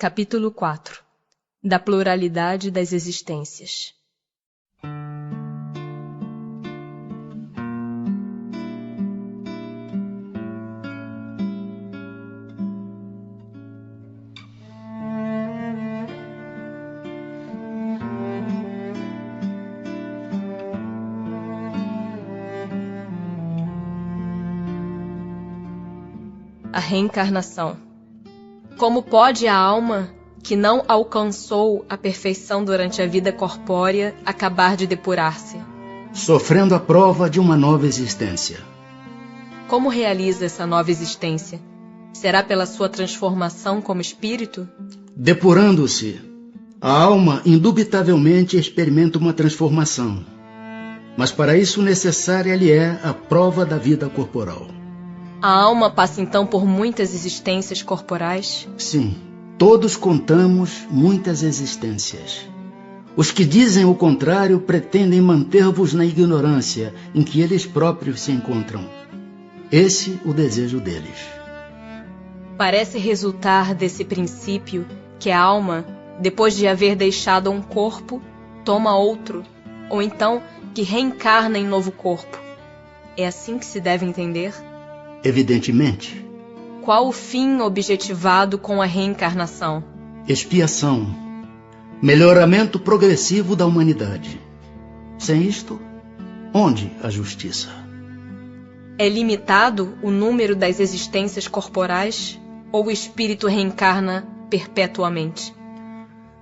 Capítulo 4 da pluralidade das existências. A reencarnação. Como pode a alma, que não alcançou a perfeição durante a vida corpórea, acabar de depurar-se? Sofrendo a prova de uma nova existência. Como realiza essa nova existência? Será pela sua transformação como espírito? Depurando-se, a alma indubitavelmente experimenta uma transformação. Mas para isso necessária lhe é a prova da vida corporal. A alma passa então por muitas existências corporais? Sim, todos contamos muitas existências. Os que dizem o contrário pretendem manter-vos na ignorância em que eles próprios se encontram. Esse o desejo deles. Parece resultar desse princípio que a alma, depois de haver deixado um corpo, toma outro, ou então que reencarna em novo corpo. É assim que se deve entender? Evidentemente. Qual o fim objetivado com a reencarnação? Expiação. Melhoramento progressivo da humanidade. Sem isto, onde a justiça? É limitado o número das existências corporais ou o espírito reencarna perpetuamente?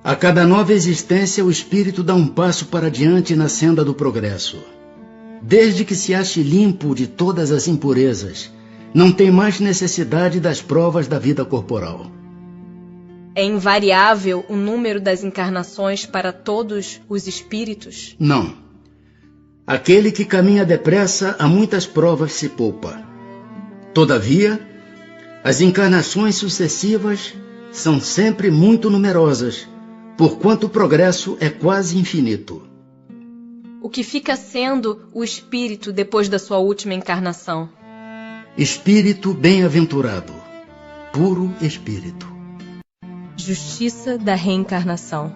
A cada nova existência, o espírito dá um passo para diante na senda do progresso. Desde que se ache limpo de todas as impurezas, não tem mais necessidade das provas da vida corporal. É invariável o número das encarnações para todos os espíritos? Não. Aquele que caminha depressa a muitas provas se poupa. Todavia, as encarnações sucessivas são sempre muito numerosas, porquanto o progresso é quase infinito. O que fica sendo o espírito depois da sua última encarnação? Espírito bem-aventurado, puro espírito. Justiça da reencarnação.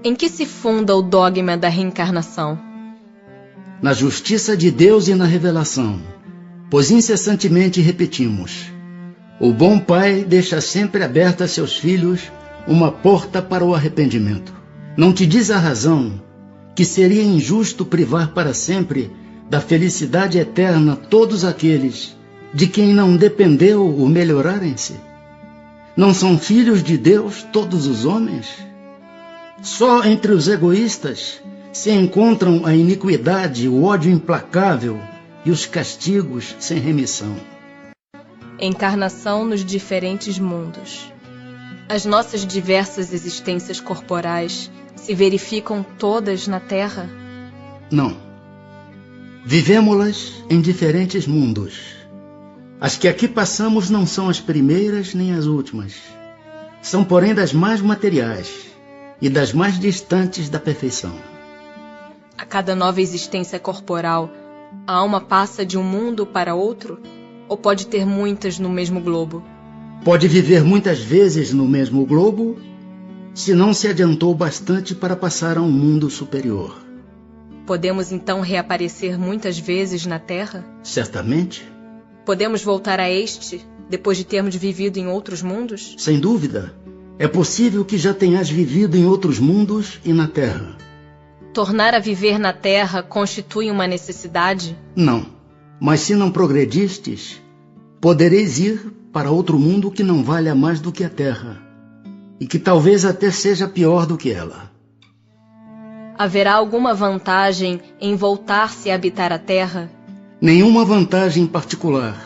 Em que se funda o dogma da reencarnação? Na justiça de Deus e na revelação, pois incessantemente repetimos: o bom pai deixa sempre aberta a seus filhos uma porta para o arrependimento. Não te diz a razão que seria injusto privar para sempre da felicidade eterna todos aqueles de quem não dependeu o melhorarem-se? Não são filhos de Deus todos os homens? Só entre os egoístas se encontram a iniquidade, o ódio implacável e os castigos sem remissão. Encarnação nos diferentes mundos. As nossas diversas existências corporais se verificam todas na Terra? Não. Vivemo-las em diferentes mundos. As que aqui passamos não são as primeiras nem as últimas. São, porém, das mais materiais e das mais distantes da perfeição. A cada nova existência corporal, a alma passa de um mundo para outro? Ou pode ter muitas no mesmo globo? Pode viver muitas vezes no mesmo globo, se não se adiantou bastante para passar a um mundo superior. Podemos então reaparecer muitas vezes na Terra? Certamente. Podemos voltar a este, depois de termos vivido em outros mundos? Sem dúvida. É possível que já tenhas vivido em outros mundos e na Terra. Tornar a viver na Terra constitui uma necessidade? Não. Mas se não progredistes, podereis ir para outro mundo que não valha mais do que a Terra, e que talvez até seja pior do que ela. Haverá alguma vantagem em voltar-se a habitar a Terra? Nenhuma vantagem particular,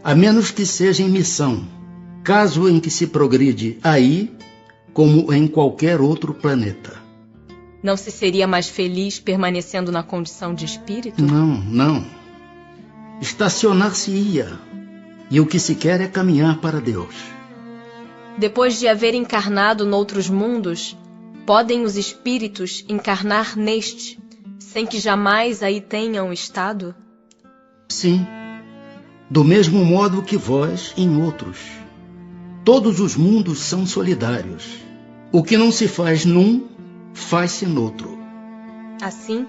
a menos que seja em missão, caso em que se progride aí, como em qualquer outro planeta. Não se seria mais feliz permanecendo na condição de espírito? Não. Estacionar-se-ia, e o que se quer é caminhar para Deus. Depois de haver encarnado noutros mundos, podem os espíritos encarnar neste, sem que jamais aí tenham estado? Sim, do mesmo modo que vós em outros. todos os mundos são solidários. O que não se faz num, faz-se noutro. Assim,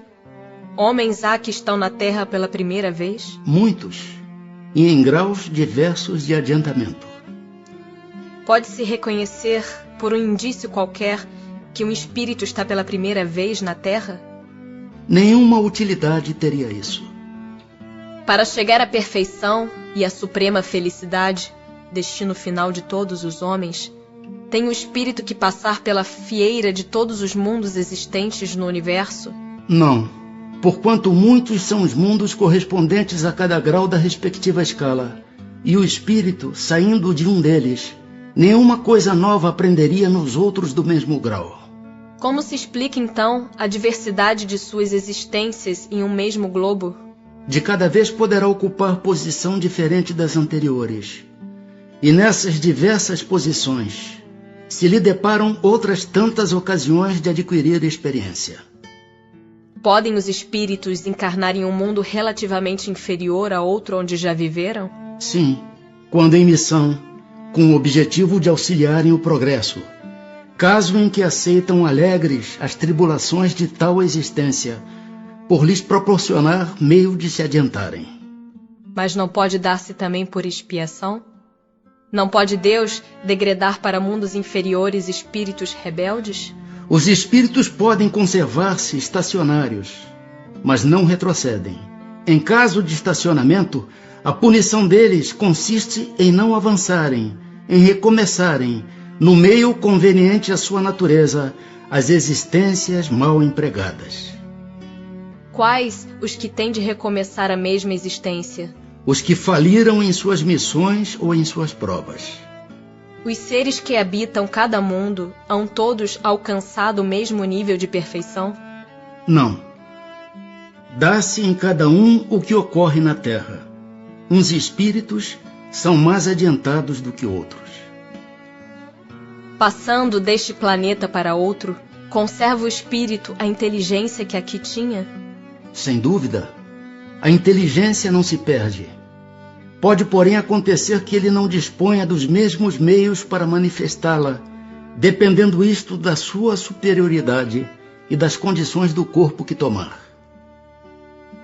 homens há que estão na Terra pela primeira vez? Muitos, e em graus diversos de adiantamento. Pode-se reconhecer, por um indício qualquer, que um espírito está pela primeira vez na Terra? Nenhuma utilidade teria isso. Para chegar à perfeição e à suprema felicidade, destino final de todos os homens, tem o espírito que passar pela fieira de todos os mundos existentes no universo? Não, porquanto muitos são os mundos correspondentes a cada grau da respectiva escala, e o espírito, saindo de um deles, nenhuma coisa nova aprenderia nos outros do mesmo grau. Como se explica, então, a diversidade de suas existências em um mesmo globo? De cada vez poderá ocupar posição diferente das anteriores. E nessas diversas posições se lhe deparam outras tantas ocasiões de adquirir experiência. Podem os espíritos encarnar em um mundo relativamente inferior a outro onde já viveram? Sim, quando em missão, com o objetivo de auxiliarem o progresso, caso em que aceitam alegres as tribulações de tal existência, por lhes proporcionar meio de se adiantarem. Mas não pode dar-se também por expiação? Não pode Deus degradar para mundos inferiores espíritos rebeldes? Os espíritos podem conservar-se estacionários, mas não retrocedem. Em caso de estacionamento, a punição deles consiste em não avançarem, em recomeçarem, no meio conveniente à sua natureza, as existências mal empregadas. Quais os que têm de recomeçar a mesma existência? Os que faliram em suas missões ou em suas provas. Os seres que habitam cada mundo hão todos alcançado o mesmo nível de perfeição? Não. Dá-se em cada um o que ocorre na Terra. Uns espíritos são mais adiantados do que outros. Passando deste planeta para outro, conserva o espírito a inteligência que aqui tinha? Sem dúvida, a inteligência não se perde. Pode, porém, acontecer que ele não disponha dos mesmos meios para manifestá-la, dependendo isto da sua superioridade e das condições do corpo que tomar.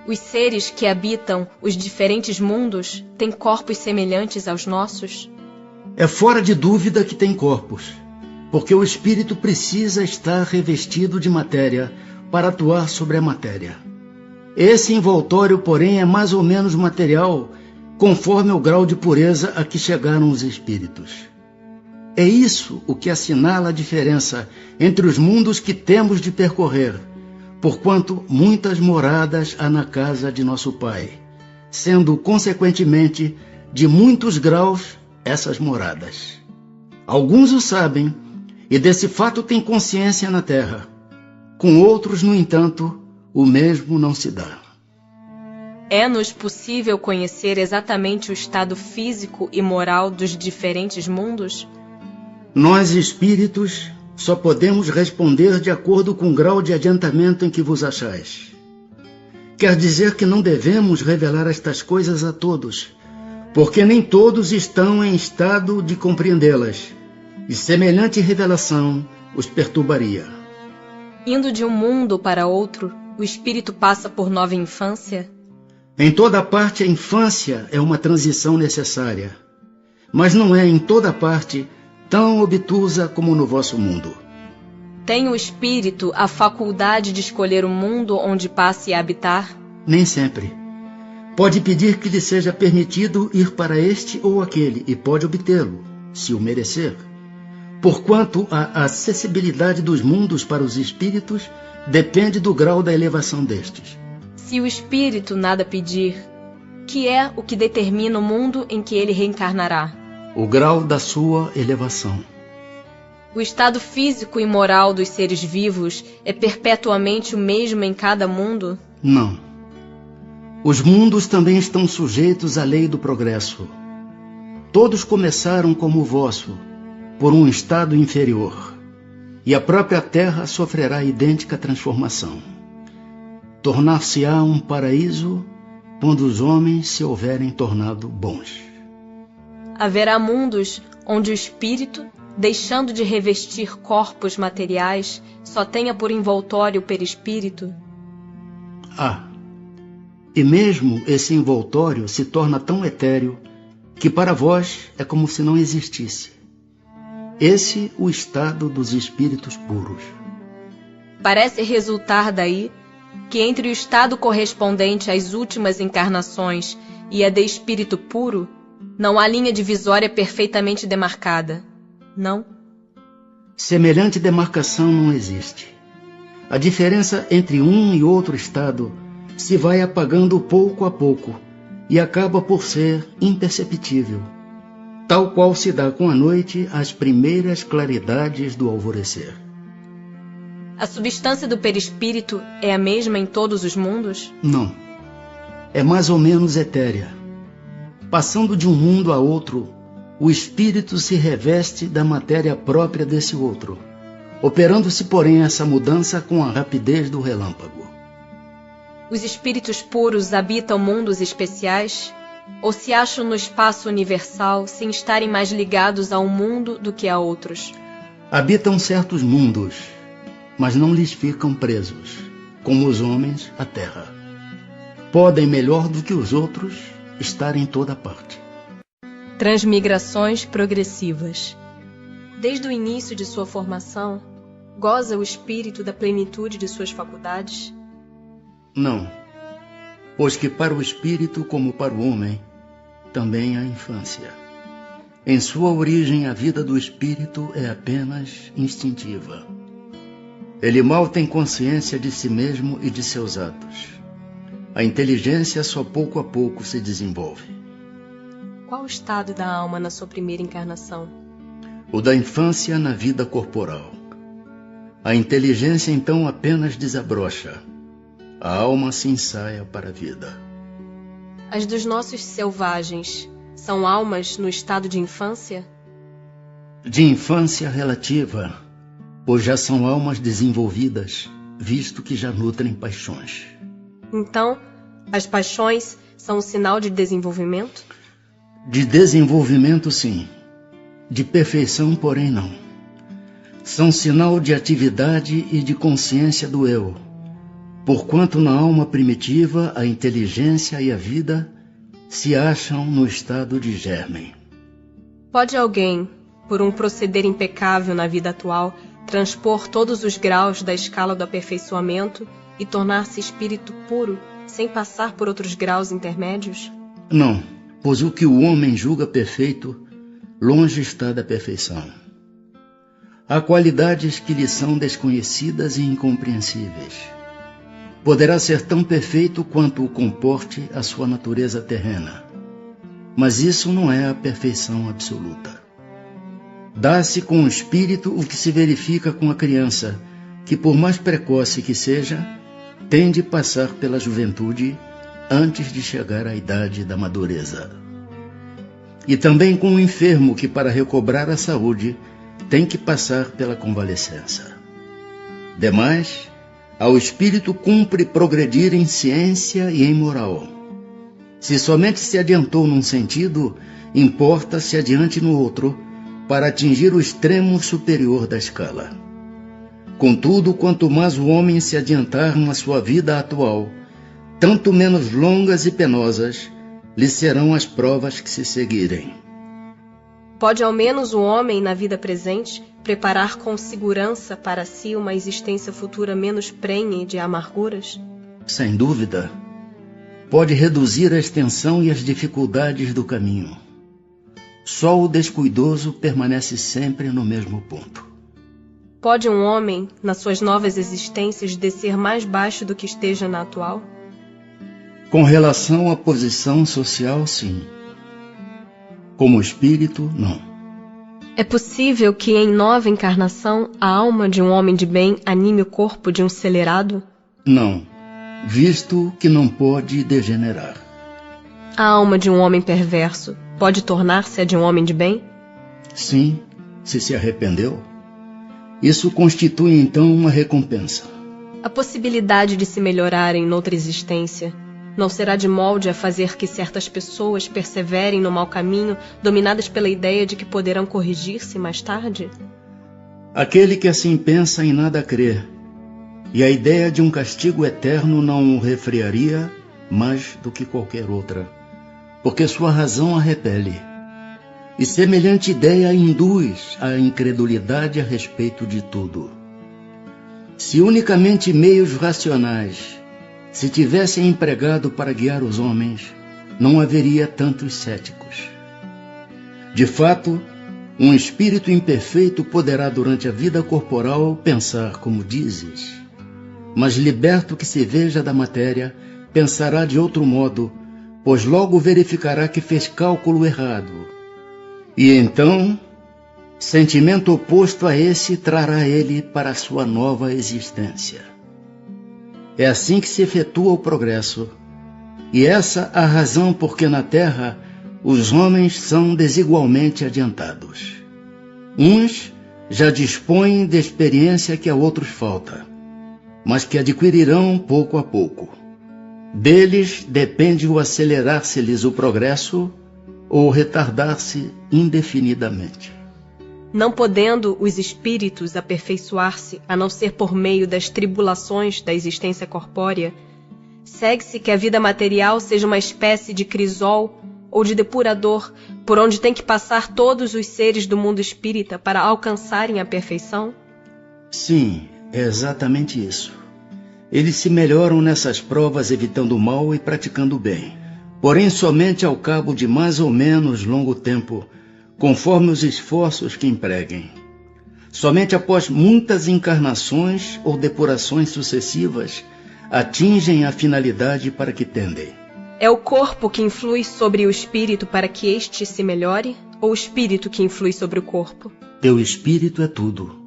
Os seres que habitam os diferentes mundos têm corpos semelhantes aos nossos? É fora de dúvida que tem corpos, porque o espírito precisa estar revestido de matéria para atuar sobre a matéria. Esse envoltório, porém, é mais ou menos material, conforme o grau de pureza a que chegaram os espíritos. É isso o que assinala a diferença entre os mundos que temos de percorrer, porquanto muitas moradas há na casa de nosso Pai, sendo, consequentemente, de muitos graus essas moradas. Alguns o sabem, e desse fato têm consciência na terra. Com outros, no entanto, o mesmo não se dá. É-nos possível conhecer exatamente o estado físico e moral dos diferentes mundos? Nós, espíritos, só podemos responder de acordo com o grau de adiantamento em que vos achais. Quer dizer que não devemos revelar estas coisas a todos, porque nem todos estão em estado de compreendê-las, e semelhante revelação os perturbaria. Indo de um mundo para outro, o espírito passa por nova infância? Em toda parte a infância é uma transição necessária, mas não é em toda parte tão obtusa como no vosso mundo. Tem o espírito a faculdade de escolher o mundo onde passe a habitar? Nem sempre. Pode pedir que lhe seja permitido ir para este ou aquele, e pode obtê-lo, se o merecer. Porquanto a acessibilidade dos mundos para os espíritos depende do grau da elevação destes. Se o espírito nada pedir, que é o que determina o mundo em que ele reencarnará? O grau da sua elevação. O estado físico e moral dos seres vivos é perpetuamente o mesmo em cada mundo? Não. Os mundos também estão sujeitos à lei do progresso. Todos começaram como o vosso, por um estado inferior, e a própria Terra sofrerá idêntica transformação. Tornar-se-á um paraíso quando os homens se houverem tornado bons. Haverá mundos onde o espírito, deixando de revestir corpos materiais, só tenha por envoltório o perispírito? E mesmo esse envoltório se torna tão etéreo que para vós é como se não existisse. Esse o estado dos espíritos puros. Parece resultar daí que entre o estado correspondente às últimas encarnações e a de espírito puro, não há linha divisória perfeitamente demarcada, não? Semelhante demarcação não existe. A diferença entre um e outro estado se vai apagando pouco a pouco e acaba por ser imperceptível, tal qual se dá com a noite as primeiras claridades do alvorecer. A substância do perispírito é a mesma em todos os mundos? Não. É mais ou menos etérea. Passando de um mundo a outro, o espírito se reveste da matéria própria desse outro, operando-se, porém, essa mudança com a rapidez do relâmpago. Os espíritos puros habitam mundos especiais? Ou se acham no espaço universal sem estarem mais ligados a um mundo do que a outros? Habitam certos mundos, mas não lhes ficam presos, como os homens à terra. Podem, melhor do que os outros, estar em toda parte. Transmigrações progressivas. Desde o início de sua formação, goza o espírito da plenitude de suas faculdades? Não, pois que para o espírito como para o homem, também há infância. Em sua origem, a vida do espírito é apenas instintiva. Ele mal tem consciência de si mesmo e de seus atos. A inteligência só pouco a pouco se desenvolve. Qual o estado da alma na sua primeira encarnação? O da infância na vida corporal. A inteligência então apenas desabrocha. A alma se ensaia para a vida. As dos nossos selvagens são almas no estado de infância? De infância relativa, pois já são almas desenvolvidas, visto que já nutrem paixões. Então, as paixões são um sinal de desenvolvimento? De desenvolvimento, sim. De perfeição, porém, não. São sinal de atividade e de consciência do eu, porquanto na alma primitiva a inteligência e a vida se acham no estado de germen. Pode alguém, por um proceder impecável na vida atual, transpor todos os graus da escala do aperfeiçoamento e tornar-se espírito puro, sem passar por outros graus intermédios? Não, pois o que o homem julga perfeito, longe está da perfeição. Há qualidades que lhe são desconhecidas e incompreensíveis. Poderá ser tão perfeito quanto o comporte a sua natureza terrena, mas isso não é a perfeição absoluta. Dá-se com o espírito o que se verifica com a criança, que por mais precoce que seja, tem de passar pela juventude antes de chegar à idade da madureza. E também com o enfermo que, para recobrar a saúde, tem que passar pela convalescença. Demais, ao espírito cumpre progredir em ciência e em moral. Se somente se adiantou num sentido, importa se adiante no outro, para atingir o extremo superior da escala. Contudo, quanto mais o homem se adiantar na sua vida atual, tanto menos longas e penosas lhe serão as provas que se seguirem. Pode ao menos o homem, na vida presente, preparar com segurança para si uma existência futura menos prenhe de amarguras? Sem dúvida. Pode reduzir a extensão e as dificuldades do caminho. Só o descuidoso permanece sempre no mesmo ponto. Pode um homem, nas suas novas existências, descer mais baixo do que esteja na atual? Com relação à posição social, sim. Como espírito, não. É possível que em nova encarnação a alma de um homem de bem anime o corpo de um celerado? Não, visto que não pode degenerar. A alma de um homem perverso pode tornar-se a de um homem de bem? Sim, se arrependeu. Isso constitui então uma recompensa. A possibilidade de se melhorarem noutra existência Não será de molde a fazer que certas pessoas perseverem no mau caminho, dominadas pela ideia de que poderão corrigir-se mais tarde? Aquele que assim pensa em nada crê, e a ideia de um castigo eterno não o refrearia mais do que qualquer outra, porque sua razão a repele. E semelhante ideia induz à incredulidade a respeito de tudo. Se unicamente meios racionais se tivessem empregado para guiar os homens, não haveria tantos céticos. De fato, um espírito imperfeito poderá durante a vida corporal pensar como dizes, mas liberto que se veja da matéria, pensará de outro modo, pois logo verificará que fez cálculo errado. E então, sentimento oposto a esse trará ele para a sua nova existência. É assim que se efetua o progresso, e essa a razão por que na Terra os homens são desigualmente adiantados. Uns já dispõem de experiência que a outros falta, mas que adquirirão pouco a pouco. Deles depende o acelerar-se-lhes o progresso ou retardar-se indefinidamente. Não podendo os espíritos aperfeiçoar-se a não ser por meio das tribulações da existência corpórea, segue-se que a vida material seja uma espécie de crisol ou de depurador por onde tem que passar todos os seres do mundo espírita para alcançarem a perfeição? Sim, é exatamente isso. Eles se melhoram nessas provas evitando o mal e praticando o bem, porém somente ao cabo de mais ou menos longo tempo, conforme os esforços que empreguem. Somente após muitas encarnações ou depurações sucessivas, atingem a finalidade para que tendem. É o corpo que influi sobre o espírito para que este se melhore, ou o espírito que influi sobre o corpo? Teu espírito é tudo.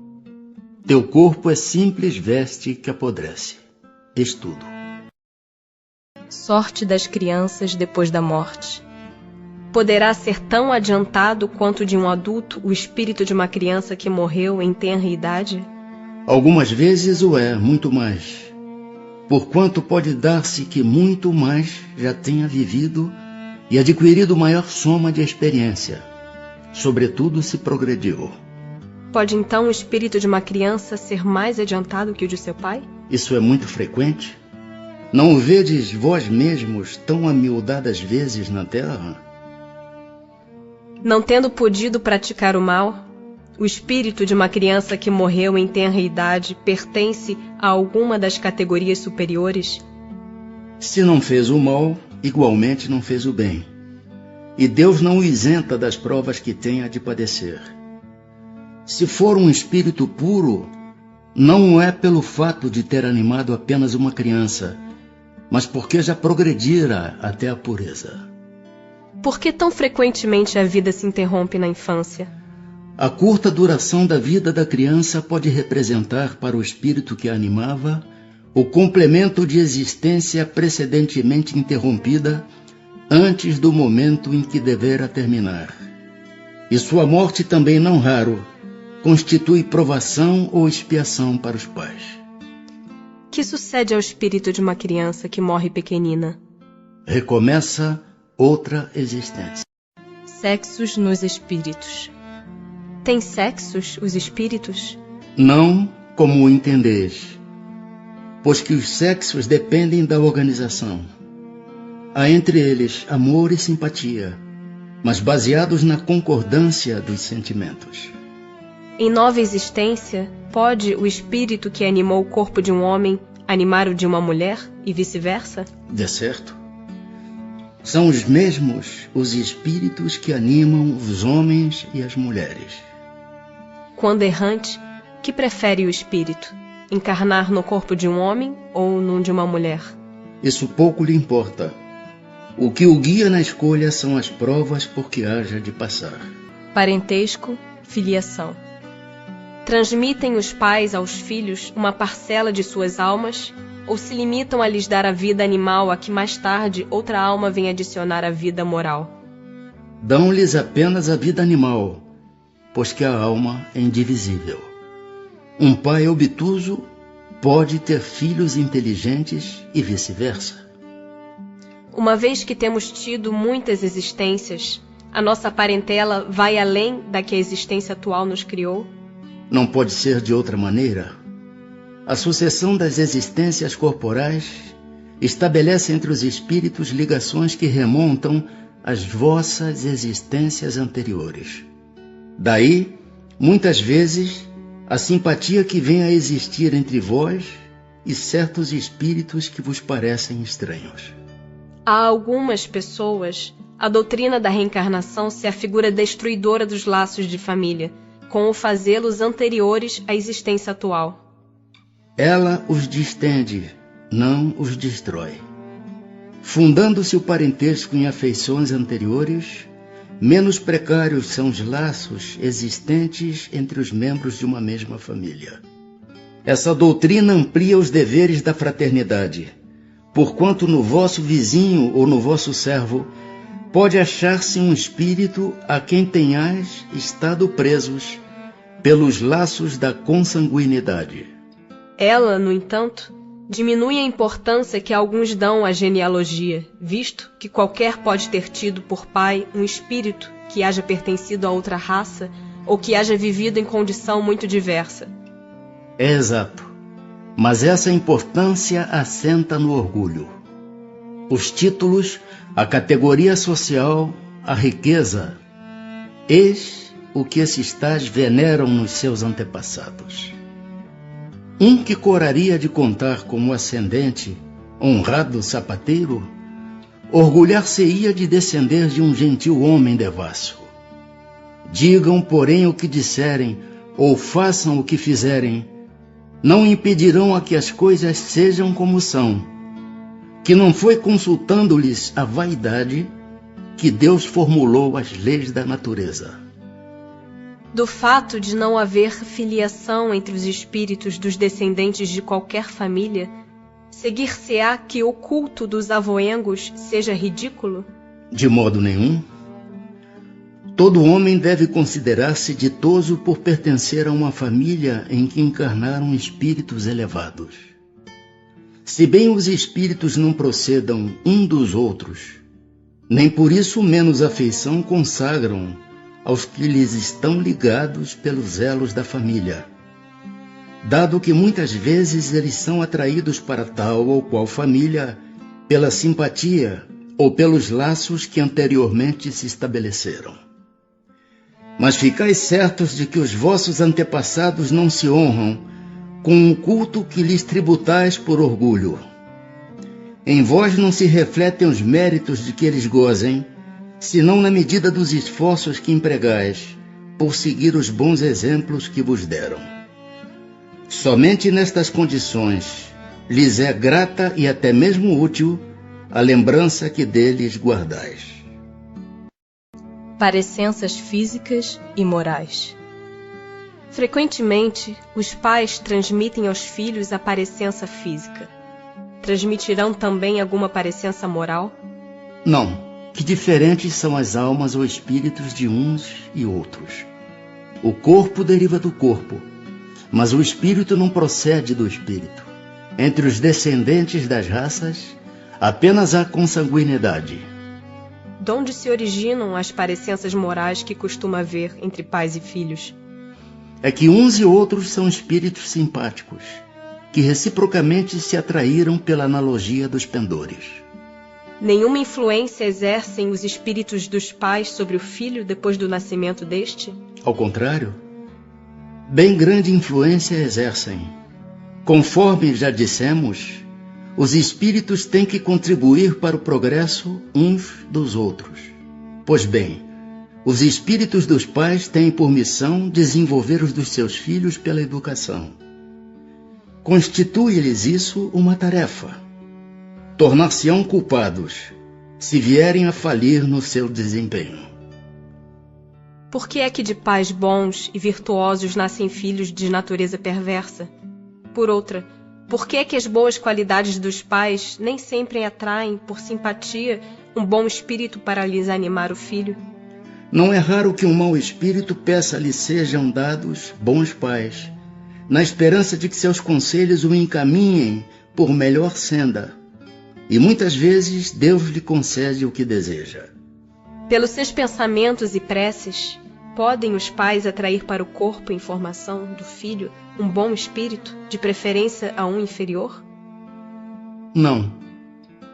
Teu corpo é simples veste que apodrece. És tudo. Sorte das crianças depois da morte. Poderá ser tão adiantado quanto de um adulto o espírito de uma criança que morreu em tenra idade? Algumas vezes o é, muito mais. Porquanto pode dar-se que muito mais já tenha vivido e adquirido maior soma de experiência. Sobretudo se progrediu. Pode então o espírito de uma criança ser mais adiantado que o de seu pai? Isso é muito frequente. Não o vedes vós mesmos tão amiudadas vezes na terra? Não tendo podido praticar o mal, o espírito de uma criança que morreu em tenra idade pertence a alguma das categorias superiores? Se não fez o mal, igualmente não fez o bem. E Deus não o isenta das provas que tenha de padecer. Se for um espírito puro, não é pelo fato de ter animado apenas uma criança, mas porque já progredira até a pureza. Por que tão frequentemente a vida se interrompe na infância? A curta duração da vida da criança pode representar para o espírito que a animava o complemento de existência precedentemente interrompida antes do momento em que devera terminar. E sua morte também não raro constitui provação ou expiação para os pais. Que sucede ao espírito de uma criança que morre pequenina? Recomeça outra existência. Sexos nos espíritos. Tem sexos os espíritos? Não como o entendeis, pois que os sexos dependem da organização. Há entre eles amor e simpatia, mas baseados na concordância dos sentimentos. Em nova existência, pode o espírito que animou o corpo de um homem animar o de uma mulher e vice-versa? De certo. São os mesmos os espíritos que animam os homens e as mulheres. Quando errante, que prefere o espírito? Encarnar no corpo de um homem ou num de uma mulher? Isso pouco lhe importa. O que o guia na escolha são as provas por que haja de passar. Parentesco, filiação. Transmitem os pais aos filhos uma parcela de suas almas ou se limitam a lhes dar a vida animal a que mais tarde outra alma vem adicionar a vida moral? Dão-lhes apenas a vida animal, pois que a alma é indivisível. Um pai obtuso pode ter filhos inteligentes e vice-versa. uma vez que temos tido muitas existências, a nossa parentela vai além da que a existência atual nos criou? Não pode ser de outra maneira. A sucessão das existências corporais estabelece entre os espíritos ligações que remontam às vossas existências anteriores. Daí, muitas vezes, a simpatia que vem a existir entre vós e certos espíritos que vos parecem estranhos. A algumas pessoas, a doutrina da reencarnação se afigura destruidora dos laços de família, com o fazê-los anteriores à existência atual. Ela os distende, não os destrói. Fundando-se o parentesco em afeições anteriores, menos precários são os laços existentes entre os membros de uma mesma família. Essa doutrina amplia os deveres da fraternidade, porquanto no vosso vizinho ou no vosso servo pode achar-se um espírito a quem tenhais estado presos pelos laços da consanguinidade. Ela, no entanto, diminui a importância que alguns dão à genealogia, visto que qualquer pode ter tido por pai um espírito que haja pertencido a outra raça ou que haja vivido em condição muito diversa. É exato, mas essa importância assenta no orgulho. Os títulos, a categoria social, a riqueza, eis o que esses tais veneram nos seus antepassados. Um que coraria de contar como ascendente, honrado sapateiro, orgulhar-se-ia de descender de um gentil homem devasso. Digam, porém, o que disserem, ou façam o que fizerem, não impedirão a que as coisas sejam como são, que não foi consultando-lhes a vaidade que Deus formulou as leis da natureza. Do fato de não haver filiação entre os espíritos dos descendentes de qualquer família, seguir-se-á que o culto dos avoengos seja ridículo? De modo nenhum. Todo homem deve considerar-se ditoso por pertencer a uma família em que encarnaram espíritos elevados. Se bem os espíritos não procedam um dos outros, nem por isso menos afeição consagram aos que lhes estão ligados pelos elos da família, dado que muitas vezes eles são atraídos para tal ou qual família pela simpatia ou pelos laços que anteriormente se estabeleceram. Mas ficais certos de que os vossos antepassados não se honram com um culto que lhes tributais por orgulho. Em vós não se refletem os méritos de que eles gozem, senão na medida dos esforços que empregais por seguir os bons exemplos que vos deram. Somente nestas condições lhes é grata e até mesmo útil a lembrança que deles guardais. Parecenças físicas e morais. Frequentemente, os pais transmitem aos filhos a parecença física. Transmitirão também alguma parecença moral? Não. Que diferentes são as almas ou espíritos de uns e outros. O corpo deriva do corpo, mas o espírito não procede do espírito. Entre os descendentes das raças, apenas há consanguinidade. De onde se originam as parecenças morais que costuma haver entre pais e filhos? É que uns e outros são espíritos simpáticos, que reciprocamente se atraíram pela analogia dos pendores. Nenhuma influência exercem os espíritos dos pais sobre o filho depois do nascimento deste? Ao contrário, bem grande influência exercem. Conforme já dissemos, os espíritos têm que contribuir para o progresso uns dos outros. Pois bem, os espíritos dos pais têm por missão desenvolver os dos seus filhos pela educação. Constitui-lhes isso uma tarefa. Tornar-se-ão culpados se vierem a falir no seu desempenho. Por que é que de pais bons e virtuosos nascem filhos de natureza perversa? Por outra, por que é que as boas qualidades dos pais nem sempre atraem, por simpatia, um bom espírito para lhes animar o filho? Não é raro que um mau espírito peça-lhe sejam dados bons pais, na esperança de que seus conselhos o encaminhem por melhor senda. e muitas vezes Deus lhe concede o que deseja. Pelos seus pensamentos e preces, podem os pais atrair para o corpo em formação do filho um bom espírito, de preferência a um inferior? Não,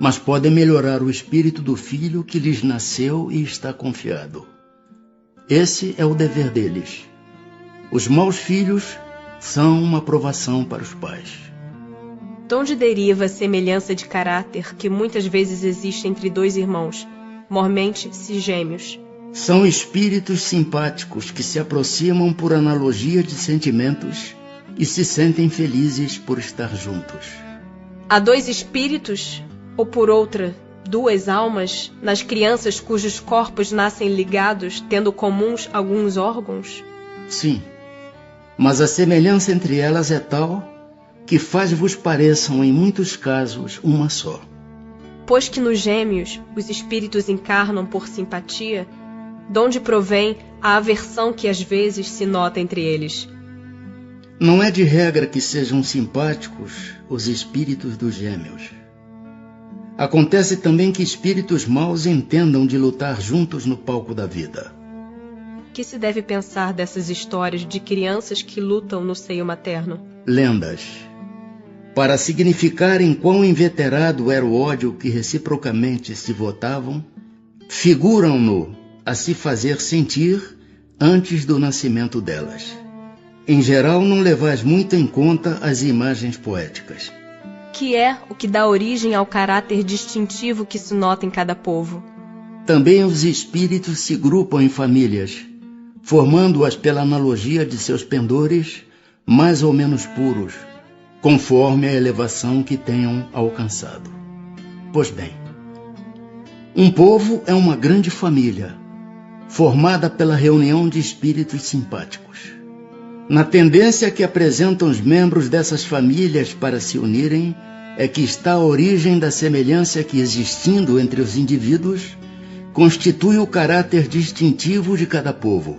mas podem melhorar o espírito do filho que lhes nasceu e está confiado. Esse é o dever deles. Os maus filhos são uma provação para os pais. De onde deriva a semelhança de caráter que muitas vezes existe entre dois irmãos, mormente se gêmeos? São espíritos simpáticos que se aproximam por analogia de sentimentos e se sentem felizes por estar juntos. Há dois espíritos, ou por outra, duas almas, nas crianças cujos corpos nascem ligados, tendo comuns alguns órgãos? Sim, mas a semelhança entre elas é tal que faz-vos pareçam, em muitos casos, uma só. Pois que nos gêmeos os espíritos encarnam por simpatia, donde provém a aversão que às vezes se nota entre eles? Não é de regra que sejam simpáticos os espíritos dos gêmeos. Acontece também que espíritos maus entendam de lutar juntos no palco da vida. Que se deve pensar dessas histórias de crianças que lutam no seio materno? Lendas. Para significarem quão inveterado era o ódio que reciprocamente se votavam, figuram-no a se fazer sentir antes do nascimento delas. Em geral, não levais muito em conta as imagens poéticas. Que é o que dá origem ao caráter distintivo que se nota em cada povo. Também os espíritos se grupam em famílias, formando-as pela analogia de seus pendores mais ou menos puros, conforme a elevação que tenham alcançado. Pois bem, um povo é uma grande família, formada pela reunião de espíritos simpáticos. Na tendência que apresentam os membros dessas famílias para se unirem, é que está a origem da semelhança que, existindo entre os indivíduos, constitui o caráter distintivo de cada povo.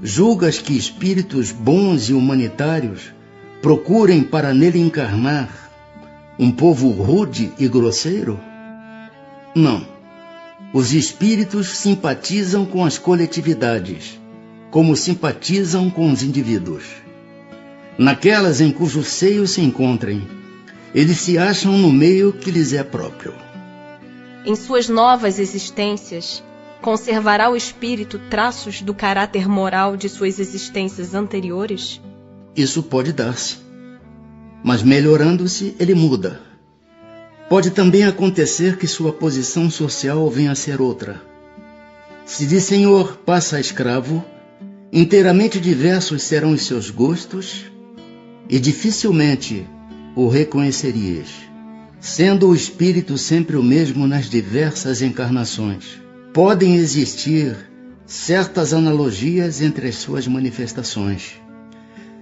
Julgas que espíritos bons e humanitários procurem para nele encarnar um povo rude e grosseiro? Não. Os espíritos simpatizam com as coletividades, como simpatizam com os indivíduos. Naquelas em cujo seio se encontrem, eles se acham no meio que lhes é próprio. Em suas novas existências, conservará o espírito traços do caráter moral de suas existências anteriores? Isso pode dar-se, mas melhorando-se ele muda. Pode também acontecer que sua posição social venha a ser outra. Se de senhor passa a escravo, inteiramente diversos serão os seus gostos e dificilmente o reconhecerias, sendo o espírito sempre o mesmo nas diversas encarnações. Podem existir certas analogias entre as suas manifestações,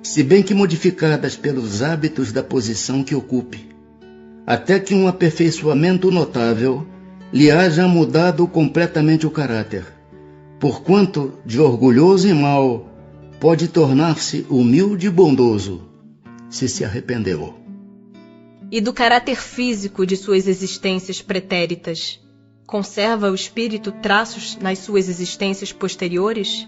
se bem que modificadas pelos hábitos da posição que ocupe, até que um aperfeiçoamento notável lhe haja mudado completamente o caráter, porquanto de orgulhoso e mau pode tornar-se humilde e bondoso, se arrependeu. E do caráter físico de suas existências pretéritas, conserva o espírito traços nas suas existências posteriores?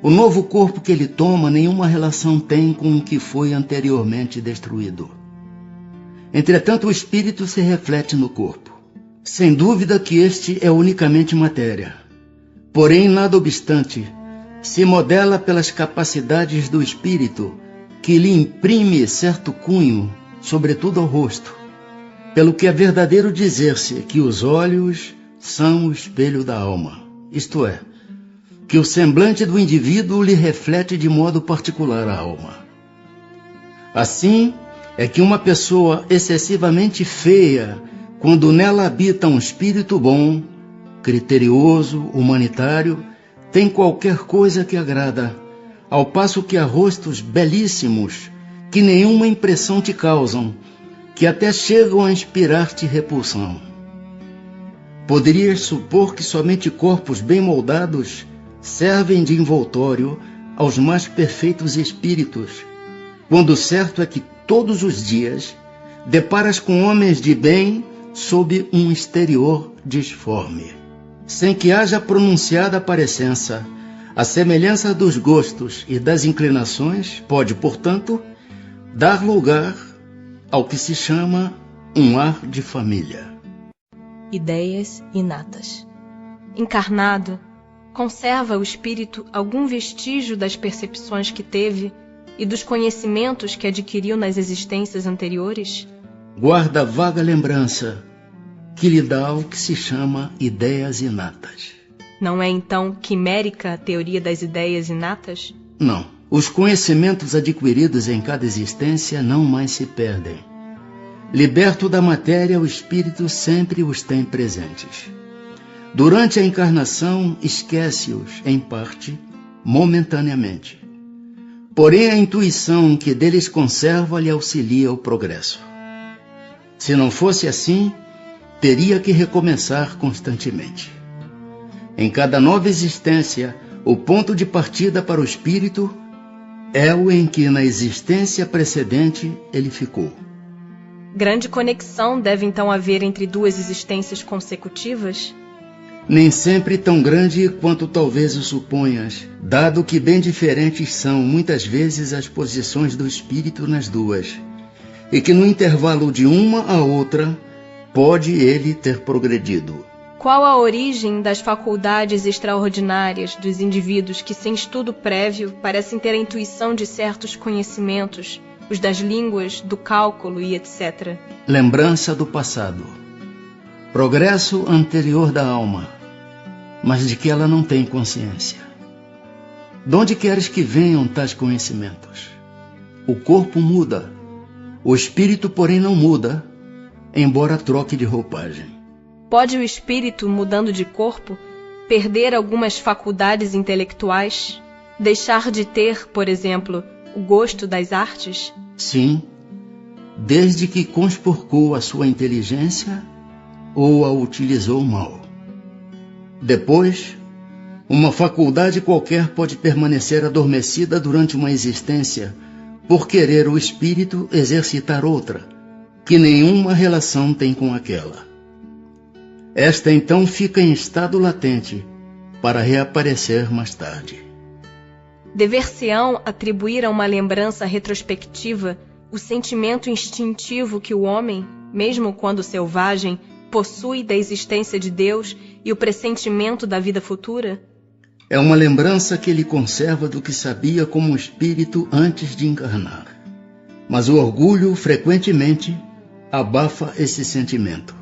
O novo corpo que ele toma nenhuma relação tem com o que foi anteriormente destruído. Entretanto, o espírito se reflete no corpo. Sem dúvida que este é unicamente matéria. Porém, nada obstante, se modela pelas capacidades do espírito, que lhe imprime certo cunho, sobretudo ao rosto, pelo que é verdadeiro dizer-se que os olhos são o espelho da alma, isto é, que o semblante do indivíduo lhe reflete de modo particular a alma. Assim é que uma pessoa excessivamente feia, quando nela habita um espírito bom, criterioso, humanitário, tem qualquer coisa que agrada, ao passo que há rostos belíssimos que nenhuma impressão te causam, que até chegam a inspirar-te repulsão. Poderias supor que somente corpos bem moldados servem de envoltório aos mais perfeitos espíritos, quando certo é que todos os dias deparas com homens de bem sob um exterior disforme, sem que haja pronunciada parecença. A semelhança dos gostos e das inclinações pode, portanto, dar lugar ao que se chama um ar de família. Ideias inatas. Encarnado, conserva o espírito algum vestígio das percepções que teve e dos conhecimentos que adquiriu nas existências anteriores? Guarda vaga lembrança que lhe dá o que se chama ideias inatas. Não é então quimérica a teoria das ideias inatas? Não. Os conhecimentos adquiridos em cada existência não mais se perdem. Liberto da matéria, o espírito sempre os tem presentes. Durante a encarnação, esquece-os, em parte, momentaneamente. Porém, a intuição que deles conserva lhe auxilia o progresso. Se não fosse assim, teria que recomeçar constantemente. Em cada nova existência, o ponto de partida para o espírito é o em que na existência precedente ele ficou. Grande conexão deve então haver entre duas existências consecutivas? Nem sempre tão grande quanto talvez o suponhas, dado que bem diferentes são muitas vezes as posições do espírito nas duas, e que no intervalo de uma a outra pode ele ter progredido. Qual a origem das faculdades extraordinárias dos indivíduos que, sem estudo prévio, parecem ter a intuição de certos conhecimentos, os das línguas, do cálculo e etc.? Lembrança do passado. Progresso anterior da alma, mas de que ela não tem consciência. De onde queres que venham tais conhecimentos? O corpo muda, o espírito, porém, não muda, embora troque de roupagem. Pode o espírito, mudando de corpo, perder algumas faculdades intelectuais? Deixar de ter, por exemplo, o gosto das artes? Sim, desde que conspurcou a sua inteligência ou a utilizou mal. Depois, uma faculdade qualquer pode permanecer adormecida durante uma existência por querer o espírito exercitar outra, que nenhuma relação tem com aquela. Esta então fica em estado latente para reaparecer mais tarde. Dever-se-ão atribuir a uma lembrança retrospectiva o sentimento instintivo que o homem, mesmo quando selvagem, possui da existência de Deus e o pressentimento da vida futura? É uma lembrança que ele conserva do que sabia como espírito antes de encarnar. Mas o orgulho, frequentemente, abafa esse sentimento.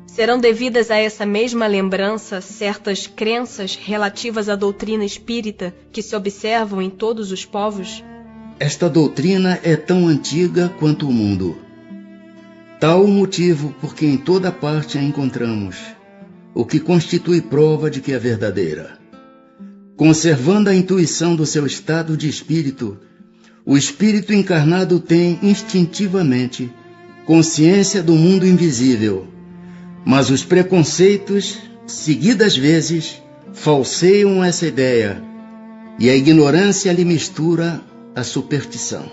Serão devidas a essa mesma lembrança certas crenças relativas à doutrina espírita que se observam em todos os povos? Esta doutrina é tão antiga quanto o mundo. Tal o motivo por que em toda parte a encontramos, o que constitui prova de que é verdadeira. Conservando a intuição do seu estado de espírito, o espírito encarnado tem instintivamente consciência do mundo invisível, mas os preconceitos, seguidas vezes, falseiam essa ideia, e a ignorância lhe mistura a superstição.